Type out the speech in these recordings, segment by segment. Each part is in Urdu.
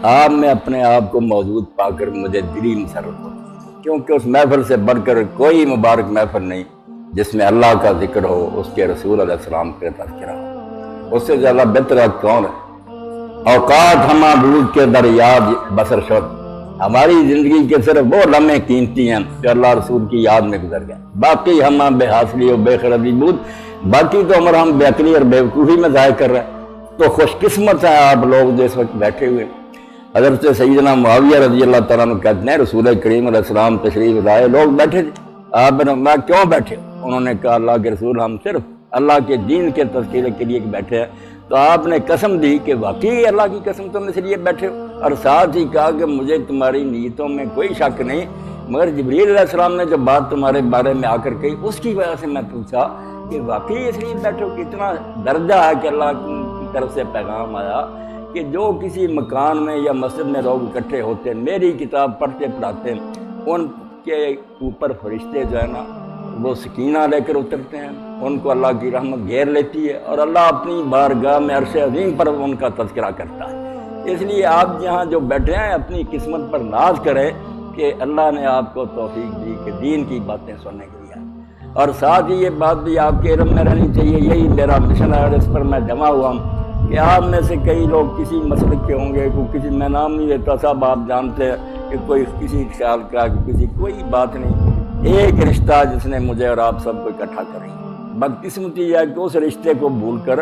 آپ میں اپنے آپ کو موجود پا کر مجھے دلی مسرت ہوتی ہے، کیونکہ اس محفل سے بڑھ کر کوئی مبارک محفل نہیں جس میں اللہ کا ذکر ہو، اس کے رسول علیہ السلام کا تذکرہ ہو۔ اس سے زیادہ بہتر کون ہے؟ اوقات ہمہ بود کے در یاد بسر شد، ہماری زندگی کے صرف وہ لمحے قیمتی ہیں جو اللہ رسول کی یاد میں گزر گئے، باقی ہمہ بے حاصلی و بے خردی بود، باقی تو عمر ہم بے عقلی اور بے وقوفی میں ضائع کر رہے ہیں۔ تو خوش قسمت ہیں آپ لوگ جو اس وقت بیٹھے ہوئے۔ حضرت سیدنا معاویہ رضی اللہ تعالیٰ عنہ کہتے ہیں رسول کریم علیہ السلام تشریف لائے، لوگ بیٹھے تھے، آپ نے فرمایا کیوں بیٹھے؟ انہوں نے کہا اللہ کے رسول ہم صرف اللہ کے دین کے تذکرے کے لیے بیٹھے ہیں۔ تو آپ نے قسم دی کہ واقعی اللہ کی قسم تم اس لیے بیٹھے ہو، اور ساتھ ہی کہا کہ مجھے تمہاری نیتوں میں کوئی شک نہیں، مگر جبریل علیہ السلام نے جو بات تمہارے بارے میں آ کر کہی اس کی وجہ سے میں پوچھا کہ واقعی اس لیے بیٹھے ہو۔ کتنا درجہ ہے کہ اللہ کی طرف سے پیغام آیا کہ جو کسی مکان میں یا مسجد میں لوگ اکٹھے ہوتے ہیں، میری کتاب پڑھتے پڑھاتے ہیں، ان کے اوپر فرشتے جو ہے نا وہ سکینہ لے کر اترتے ہیں، ان کو اللہ کی رحمت گھیر لیتی ہے، اور اللہ اپنی بارگاہ میں عرش عظیم پر ان کا تذکرہ کرتا ہے۔ اس لیے آپ یہاں جو بیٹھے ہیں اپنی قسمت پر ناز کریں کہ اللہ نے آپ کو توفیق دی کہ دین کی باتیں سننے کے لیے، اور ساتھ ہی یہ بات بھی آپ کے علم میں رہنی چاہیے، یہی میرا مشن ہے اور اس پر میں جمع ہوا ہوں کہ آپ میں سے کئی لوگ کسی مسلک کے ہوں گے، کوئی کسی میں نام نہیں لیتا، سب آپ جانتے ہیں کہ کوئی کسی خیال کا کسی کوئی بات نہیں، ایک رشتہ جس نے مجھے اور آپ سب کو اکٹھا کر رہی ہے۔ بدقسمتی یہ ہے کہ اس رشتے کو بھول کر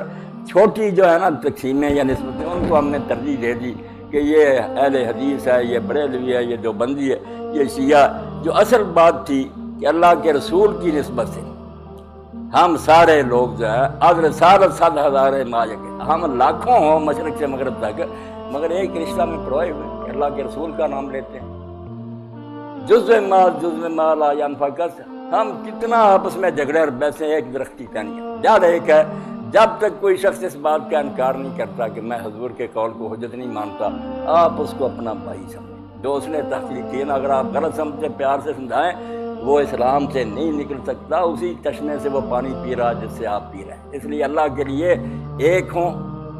چھوٹی جو ہے نا تقسیمیں یا نسبتیں ان کو ہم نے ترجیح دے دی کہ یہ اہل حدیث ہے، یہ بریلوی ہے، یہ دیوبندی ہے، یہ شیعہ، جو اصل بات تھی کہ اللہ کے رسول کی نسبت سے ہم سارے لوگ جو ہے اگر 7,000 ماجے ہم لاکھوں ہوں مشرق سے مغرب تک، مگر ایک رشتہ میں پروئے ہوئے کہ اللہ کے رسول کا نام لیتے ہیں۔ جزء ما لا ينفقس، ہم کتنا آپس میں جھگڑے اور بحثیں ایک درخت کی ٹہنیاں، یاد ایک ہے جب تک کوئی شخص اس بات کا انکار نہیں کرتا کہ میں حضور کے قول کو حجت نہیں مانتا، آپ اس کو اپنا بھائی سمجھیں۔ جو اس نے تحقیق کی نا، اگر آپ غلط سمجھتے پیار سے سمجھائیں، وہ اسلام سے نہیں نکل سکتا، اسی چشمے سے وہ پانی پی رہا جس سے آپ پی رہے ہیں۔ اس لیے اللہ کے لیے ایک ہوں،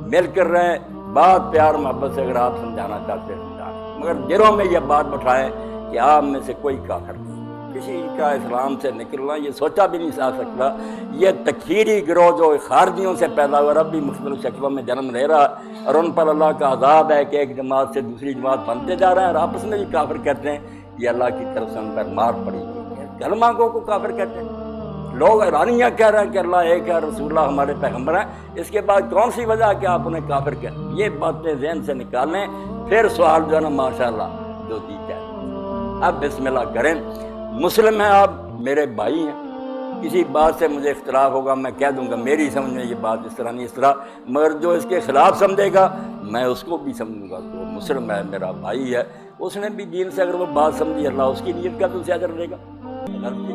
مل کر رہیں، بات پیار محبت سے اگر آپ سمجھانا چاہتے ہیں سمجھائیں، مگر دلوں میں یہ بات بٹھائیں کہ آپ میں سے کوئی کافر نہیں، کسی کا اسلام سے نکلنا یہ سوچا بھی نہیں جا سکتا۔ یہ تکفیری گروہ جو خارجیوں سے پیدا ہوا اب بھی مختلف شکلوں میں جنم لے رہا، اور ان پر اللہ کا عذاب ہے کہ ایک جماعت سے دوسری جماعت بنتے جا رہے ہیں، اور آپس میں بھی کافر کہتے ہیں، یہ اللہ کی طرف سے ان پر مار پڑی ہے۔ کلمہ گو کو کافر کہتے ہیں، لوگ حیرانیاں کہہ رہے ہیں کہ اللہ ایک ہے، رسول اللہ ہمارے پیغمبر ہیں، اس کے بعد کون سی وجہ ہے کہ آپ انہیں کافر کہتے ہیں؟ یہ باتیں ذہن سے نکالیں، پھر سوال جو ہے نا ماشاءاللہ جو دی جائے۔ اب بسم اللہ کریں، مسلم ہیں آپ، میرے بھائی ہیں، کسی بات سے مجھے اختلاف ہوگا میں کہہ دوں گا میری سمجھ میں یہ بات اس طرح نہیں اس طرح، مگر جو اس کے خلاف سمجھے گا میں اس کو بھی سمجھوں گا کہ وہ مسلم ہے، میرا بھائی ہے، اس نے بھی دین سے اگر وہ بات سمجھی اللہ اس کی نیت کا تو اسے اجر دے گا۔ غلطی